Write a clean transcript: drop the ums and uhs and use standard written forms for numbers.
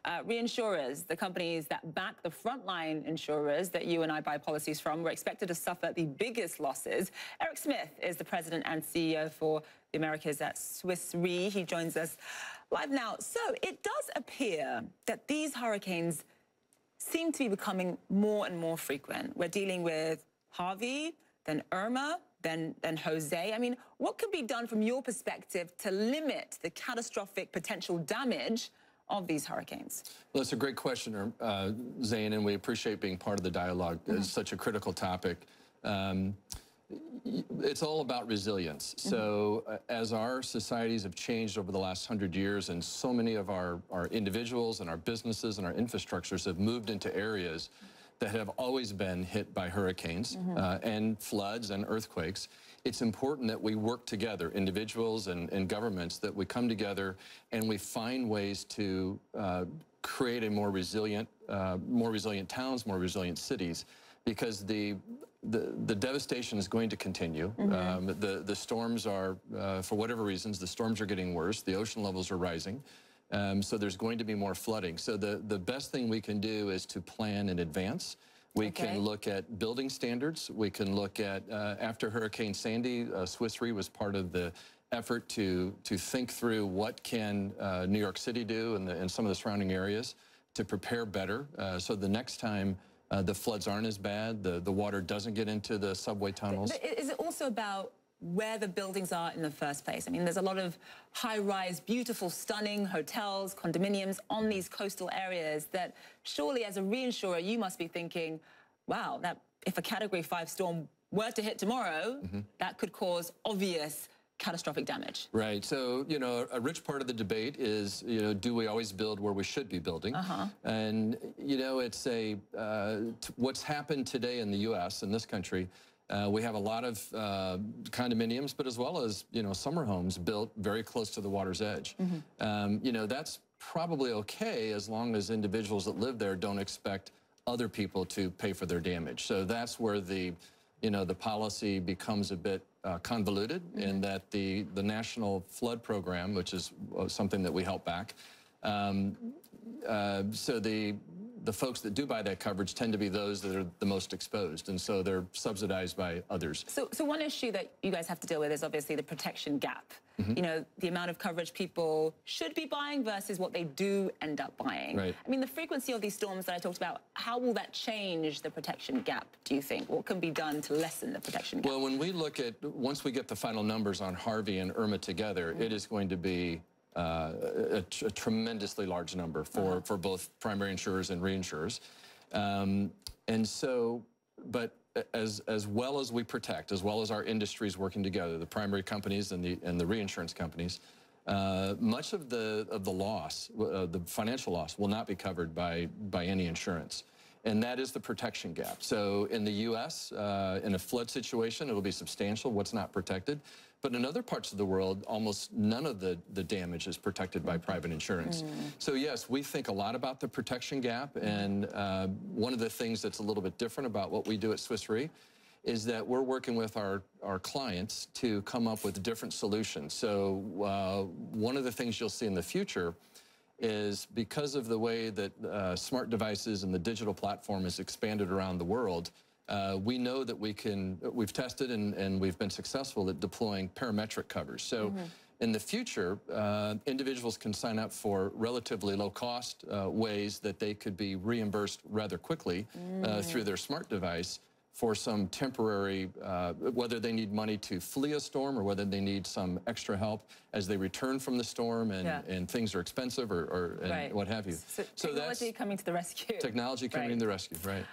Reinsurers, the companies that back the frontline insurers that you and I buy policies from, were expected to suffer the biggest losses. Eric Smith is the president and CEO for the Americas at SwissRe. He joins us live now. So it does appear that these hurricanes seem to be becoming more and more frequent. We're dealing with Harvey, then Irma, then Jose. I mean, what can be done from your perspective to limit the catastrophic potential damage of these hurricanes? Well, it's a great question, Zain, and we appreciate being part of the dialogue. It's such a critical topic. It's all about resilience. So as our societies have changed over the last 100 years, and so many of our individuals and our businesses and our infrastructures have moved into areas that have always been hit by hurricanes and floods and earthquakes, it's important that we work together, individuals and governments, that we come together and we find ways to create a more resilient towns, more resilient cities, because the devastation is going to continue. The storms are, for whatever reasons, the storms are getting worse. The ocean levels are rising. So there's going to be more flooding. So the best thing we can do is to plan in advance. We can look at building standards. We can look at, after Hurricane Sandy, SwissRe was part of the effort to think through what can New York City do and some of the surrounding areas to prepare better. So the next time the floods aren't as bad, the water doesn't get into the subway tunnels. But is it also about where the buildings are in the first place? I mean, there's a lot of high-rise, beautiful, stunning hotels, condominiums on these coastal areas that surely as a reinsurer, you must be thinking, wow, that if a Category 5 storm were to hit tomorrow, that could cause obvious catastrophic damage. Right. So, you know, a rich part of the debate is, you know, do we always build where we should be building? And, you know, it's what's happened today in the U.S., in this country, we have a lot of condominiums, but as well as, you know, summer homes built very close to the water's edge. You know, that's probably okay as long as individuals that live there don't expect other people to pay for their damage. So that's where the policy becomes a bit convoluted, in that the National Flood Program, which is something that we help back, so the folks that do buy that coverage tend to be those that are the most exposed, and so they're subsidized by others. So one issue that you guys have to deal with is obviously the protection gap. You know, the amount of coverage people should be buying versus what they do end up buying. Right. I mean, the frequency of these storms that I talked about, how will that change the protection gap, do you think? What can be done to lessen the protection gap? Well, when we look at, once we get the final numbers on Harvey and Irma together, it is going to be a tremendously large number for both primary insurers and reinsurers. And so, but as well as we protect, as well as our industries working together, the primary companies and the reinsurance companies, much of the loss, the financial loss, will not be covered by any insurance. And that is the protection gap. So in the U.S., in a flood situation, it'll be substantial, what's not protected. But in other parts of the world, almost none of the damage is protected by private insurance. So yes, we think a lot about the protection gap. And one of the things that's a little bit different about what we do at SwissRe is that we're working with our clients to come up with different solutions. So one of the things you'll see in the future is, because of the way that smart devices and the digital platform is expanded around the world, we know that we've tested and we've been successful at deploying parametric covers. So in the future, individuals can sign up for relatively low-cost ways that they could be reimbursed rather quickly through their smart device for some temporary, whether they need money to flee a storm or whether they need some extra help as they return from the storm and things are expensive or what have you. So technology coming to the rescue. Technology coming to the rescue, right.